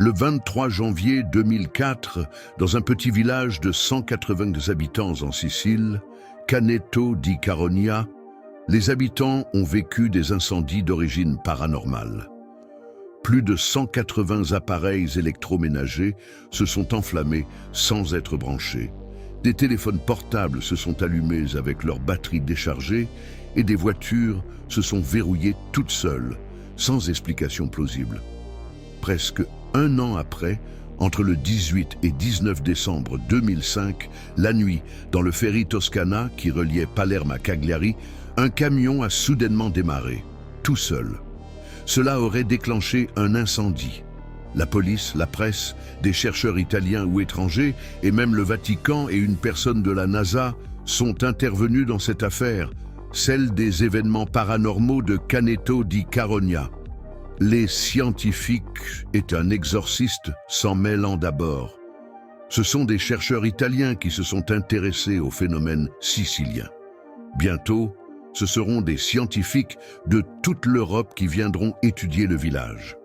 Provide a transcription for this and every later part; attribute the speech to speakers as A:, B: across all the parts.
A: Le 23 janvier 2004, dans un petit village de 180 habitants en Sicile, Caneto di Caronia, les habitants ont vécu des incendies d'origine paranormale. Plus de 180 appareils électroménagers se sont enflammés sans être branchés. Des téléphones portables se sont allumés avec leurs batteries déchargées et des voitures se sont verrouillées toutes seules, sans explication plausible. Presque un an après, entre le 18 et 19 décembre 2005, la nuit, dans le ferry Toscana qui reliait Palerme à Cagliari, un camion a soudainement démarré, tout seul. Cela aurait déclenché un incendie. La police, la presse, des chercheurs italiens ou étrangers, et même le Vatican et une personne de la NASA sont intervenus dans cette affaire, celle des événements paranormaux de Caneto di Caronia. Les scientifiques et un exorciste s'en mêlant d'abord. Ce sont des chercheurs italiens qui se sont intéressés au phénomène sicilien. Bientôt, ce seront des scientifiques de toute l'Europe qui viendront étudier le village.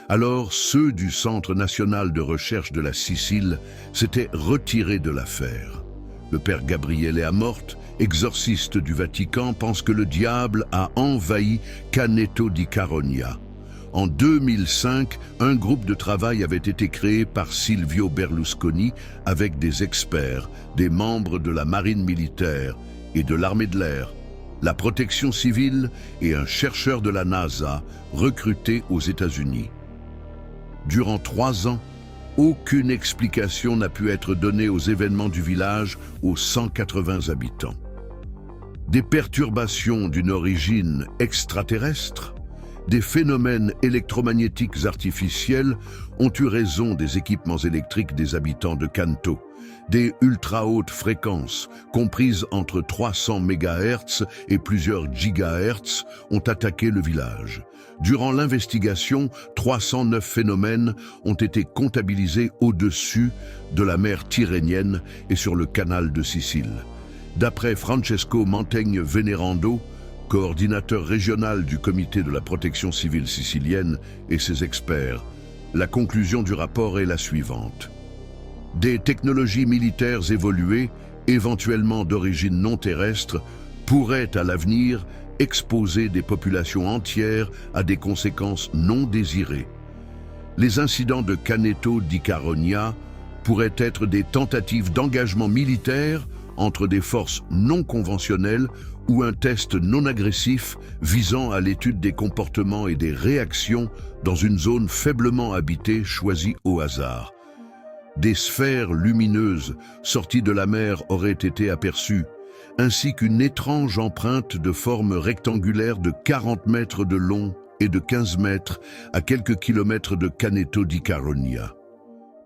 A: Alors, ceux du Centre national de recherche de la Sicile s'étaient retirés de l'affaire. Le père Gabriele Amorth, exorciste du Vatican, pense que le diable a envahi Caneto di Caronia. En 2005, un groupe de travail avait été créé par Silvio Berlusconi avec des experts, des membres de la marine militaire et de l'armée de l'air, la protection civile et un chercheur de la NASA recruté aux États-Unis. Durant 3 ans, aucune explication n'a pu être donnée aux événements du village aux 180 habitants. Des perturbations d'une origine extraterrestre, des phénomènes électromagnétiques artificiels ont eu raison des équipements électriques des habitants de Canto. Des ultra-hautes fréquences, comprises entre 300 MHz et plusieurs GHz, ont attaqué le village. Durant l'investigation, 309 phénomènes ont été comptabilisés au-dessus de la mer Tyrrhénienne et sur le canal de Sicile. D'après Francesco Mantegna Venerando, coordinateur régional du comité de la protection civile sicilienne et ses experts, la conclusion du rapport est la suivante. Des technologies militaires évoluées, éventuellement d'origine non terrestre, pourraient à l'avenir exposer des populations entières à des conséquences non désirées. Les incidents de Caneto di Caronia pourraient être des tentatives d'engagement militaire entre des forces non conventionnelles ou un test non agressif visant à l'étude des comportements et des réactions dans une zone faiblement habitée choisie au hasard. Des sphères lumineuses sorties de la mer auraient été aperçues, ainsi qu'une étrange empreinte de forme rectangulaire de 40 mètres de long et de 15 mètres à quelques kilomètres de Caneto di Caronia.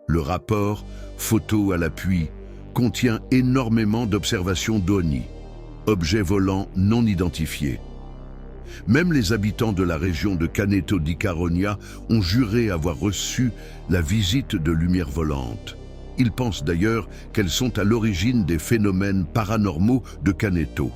A: Le rapport, photo à l'appui, contient énormément d'observations d'ONI, objets volants non identifiés. Même les habitants de la région de Caneto di Caronia ont juré avoir reçu la visite de lumières volantes. Ils pensent d'ailleurs qu'elles sont à l'origine des phénomènes paranormaux de Caneto.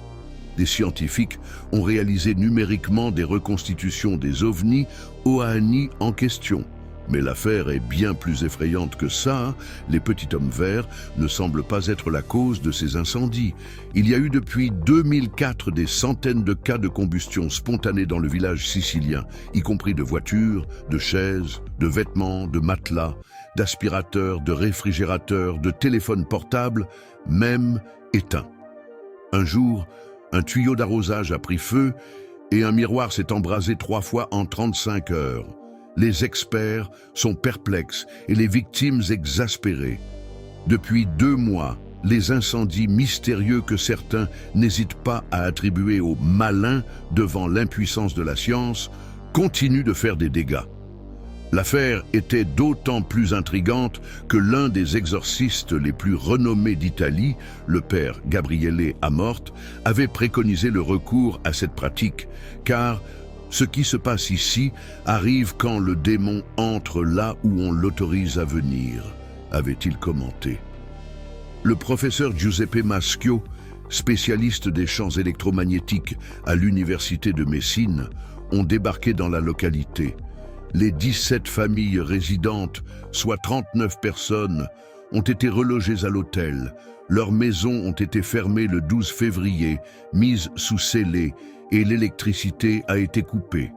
A: Des scientifiques ont réalisé numériquement des reconstitutions des ovnis OANI en question. Mais l'affaire est bien plus effrayante que ça. Les petits hommes verts ne semblent pas être la cause de ces incendies. Il y a eu depuis 2004 des centaines de cas de combustion spontanée dans le village sicilien, y compris de voitures, de chaises, de vêtements, de matelas, d'aspirateurs, de réfrigérateurs, de téléphones portables, même éteints. Un jour, un tuyau d'arrosage a pris feu et un miroir s'est embrasé 3 fois en 35 heures. Les experts sont perplexes et les victimes exaspérées. Depuis 2 mois, les incendies mystérieux que certains n'hésitent pas à attribuer aux malins devant l'impuissance de la science continuent de faire des dégâts. L'affaire était d'autant plus intrigante que l'un des exorcistes les plus renommés d'Italie, le père Gabriele Amorth, avait préconisé le recours à cette pratique, car ce qui se passe ici arrive quand le démon entre là où on l'autorise à venir, avait-il commenté. Le professeur Giuseppe Maschio, spécialiste des champs électromagnétiques à l'université de Messine, ont débarqué dans la localité. Les 17 familles résidentes, soit 39 personnes, ont été relogées à l'hôtel. Leurs maisons ont été fermées le 12 février, mises sous scellé, et l'électricité a été coupée.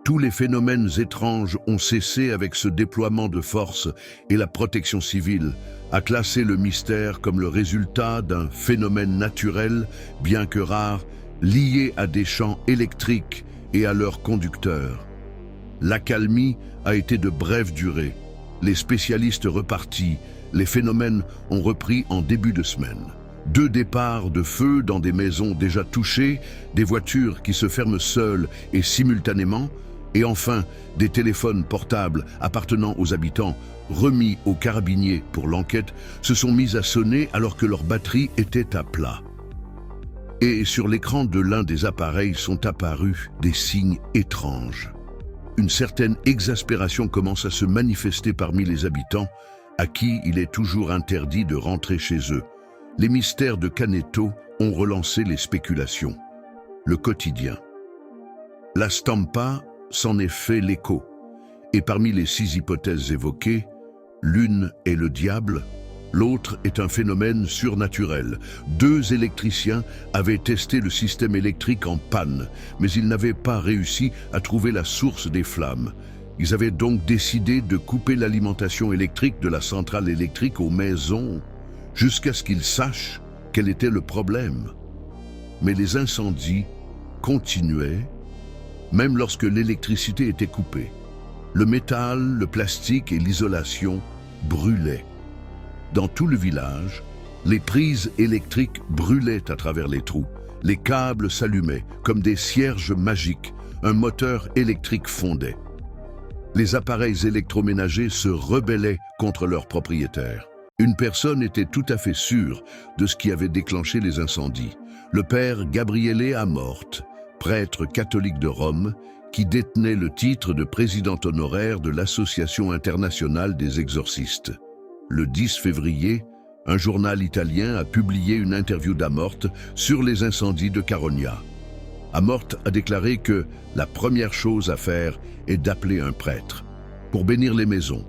A: Tous les phénomènes étranges ont cessé avec ce déploiement de force et la protection civile a classé le mystère comme le résultat d'un phénomène naturel, bien que rare, lié à des champs électriques et à leurs conducteurs. L'accalmie a été de brève durée. Les spécialistes repartis, les phénomènes ont repris en début de semaine. 2 départs de feu dans des maisons déjà touchées, des voitures qui se ferment seules et simultanément, et enfin des téléphones portables appartenant aux habitants, remis aux carabiniers pour l'enquête, se sont mis à sonner alors que leur batterie était à plat. Et sur l'écran de l'un des appareils sont apparus des signes étranges. Une certaine exaspération commence à se manifester parmi les habitants, à qui il est toujours interdit de rentrer chez eux. Les mystères de Caneto ont relancé les spéculations. Le quotidien. La Stampa s'en est fait l'écho. Et parmi les 6 hypothèses évoquées, l'une est le diable, l'autre est un phénomène surnaturel. 2 électriciens avaient testé le système électrique en panne, mais ils n'avaient pas réussi à trouver la source des flammes. Ils avaient donc décidé de couper l'alimentation électrique de la centrale électrique aux maisons, jusqu'à ce qu'ils sachent quel était le problème. Mais les incendies continuaient, même lorsque l'électricité était coupée. Le métal, le plastique et l'isolation brûlaient. Dans tout le village, les prises électriques brûlaient à travers les trous. Les câbles s'allumaient comme des cierges magiques. Un moteur électrique fondait. Les appareils électroménagers se rebellaient contre leurs propriétaires. Une personne était tout à fait sûre de ce qui avait déclenché les incendies. Le père Gabriele Amorth, prêtre catholique de Rome, qui détenait le titre de président honoraire de l'Association internationale des exorcistes. Le 10 février, un journal italien a publié une interview d'Amorth sur les incendies de Caronia. Amorth a déclaré que la première chose à faire est d'appeler un prêtre pour bénir les maisons.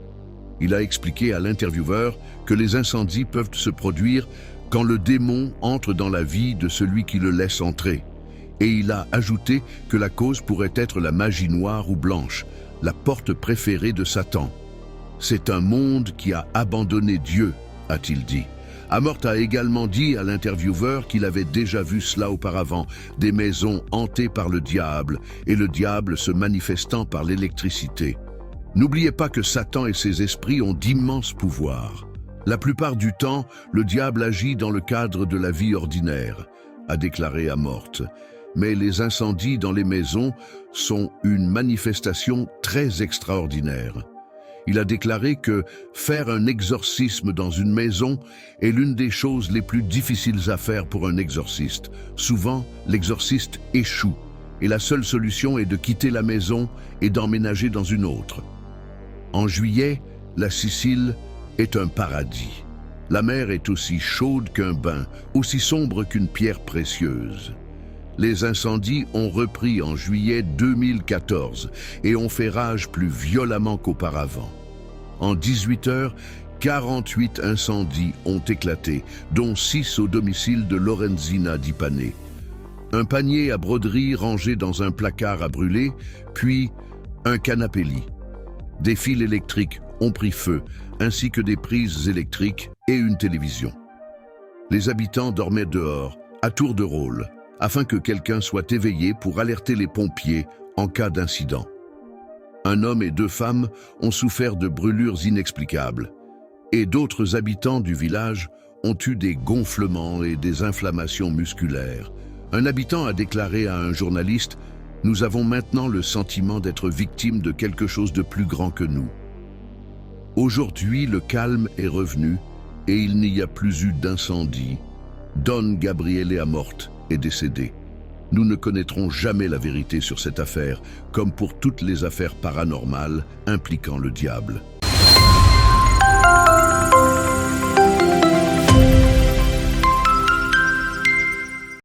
A: Il a expliqué à l'intervieweur que les incendies peuvent se produire quand le démon entre dans la vie de celui qui le laisse entrer. Et il a ajouté que la cause pourrait être la magie noire ou blanche, la porte préférée de Satan. C'est un monde qui a abandonné Dieu, a-t-il dit. Amorth a également dit à l'intervieweur qu'il avait déjà vu cela auparavant, des maisons hantées par le diable et le diable se manifestant par l'électricité. N'oubliez pas que Satan et ses esprits ont d'immenses pouvoirs. La plupart du temps, le diable agit dans le cadre de la vie ordinaire, a déclaré Amorth. Mais les incendies dans les maisons sont une manifestation très extraordinaire. Il a déclaré que faire un exorcisme dans une maison est l'une des choses les plus difficiles à faire pour un exorciste. Souvent, l'exorciste échoue et la seule solution est de quitter la maison et d'emménager dans une autre. En juillet, la Sicile est un paradis. La mer est aussi chaude qu'un bain, aussi sombre qu'une pierre précieuse. Les incendies ont repris en juillet 2014 et ont fait rage plus violemment qu'auparavant. En 18 heures, 48 incendies ont éclaté, dont 6 au domicile de Lorenzina Di Pane. Un panier à broderie rangé dans un placard a brûlé, puis un canapé-lit. Des fils électriques ont pris feu, ainsi que des prises électriques et une télévision. Les habitants dormaient dehors, à tour de rôle, afin que quelqu'un soit éveillé pour alerter les pompiers en cas d'incident. Un homme et 2 femmes ont souffert de brûlures inexplicables, et d'autres habitants du village ont eu des gonflements et des inflammations musculaires. Un habitant a déclaré à un journaliste « Nous avons maintenant le sentiment d'être victimes de quelque chose de plus grand que nous ». Aujourd'hui, le calme est revenu et il n'y a plus eu d'incendie. Don Gabriele Amorth est décédé. Nous ne connaîtrons jamais la vérité sur cette affaire, comme pour toutes les affaires paranormales impliquant le diable.